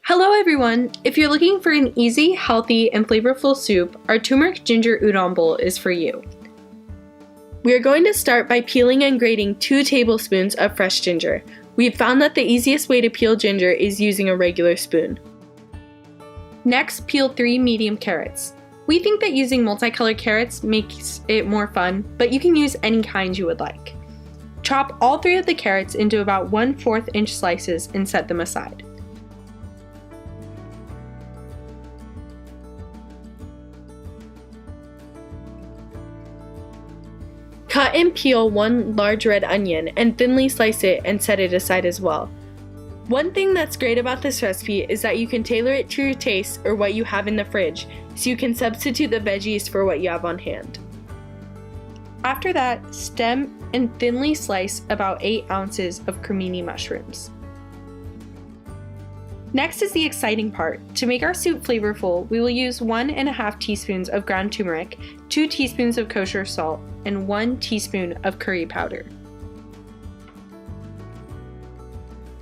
Hello everyone! If you're looking for an easy, healthy, and flavorful soup, our turmeric ginger udon bowl is for you. We are going to start by peeling and grating 2 tablespoons of fresh ginger. We've found that the easiest way to peel ginger is using a regular spoon. Next, peel 3 medium carrots. We think that using multicolored carrots makes it more fun, but you can use any kind you would like. Chop all 3 of the carrots into about 1/4 inch slices and set them aside. Cut and peel 1 large red onion and thinly slice it and set it aside as well. One thing that's great about this recipe is that you can tailor it to your taste or what you have in the fridge, so you can substitute the veggies for what you have on hand. After that, stem and thinly slice about 8 ounces of cremini mushrooms. Next is the exciting part. To make our soup flavorful, we will use 1½ teaspoons of ground turmeric, 2 teaspoons of kosher salt, and 1 teaspoon of curry powder.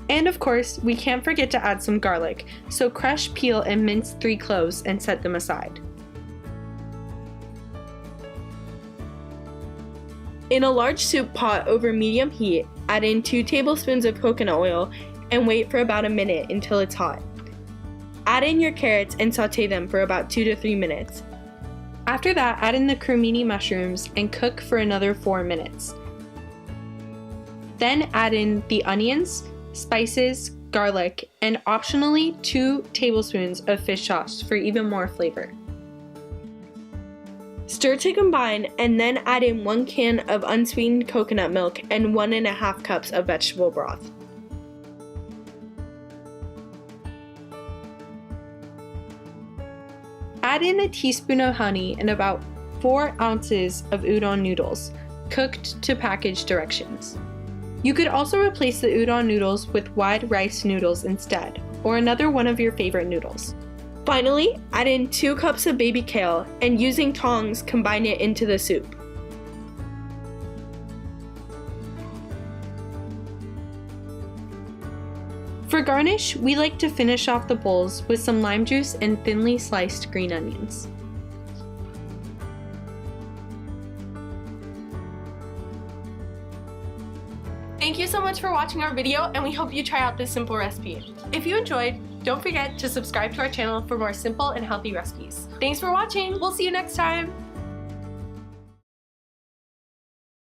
And of course, we can't forget to add some garlic, so crush, peel, and mince 3 cloves and set them aside. In a large soup pot over medium heat, add in 2 tablespoons of coconut oil and wait for about a minute until it's hot. Add in your carrots and saute them for about 2 to 3 minutes. After that, add in the cremini mushrooms and cook for another 4 minutes. Then add in the onions, spices, garlic, and optionally 2 tablespoons of fish sauce for even more flavor. Stir to combine and then add in 1 can of unsweetened coconut milk and 1½ cups of vegetable broth. Add in a teaspoon of honey and about 4 ounces of udon noodles, cooked to package directions. You could also replace the udon noodles with wide rice noodles instead, or another one of your favorite noodles. Finally, add in 2 cups of baby kale and using tongs, combine it into the soup. For garnish, we like to finish off the bowls with some lime juice and thinly sliced green onions. Thank you so much for watching our video, and we hope you try out this simple recipe. If you enjoyed, don't forget to subscribe to our channel for more simple and healthy recipes. Thanks for watching! We'll see you next time!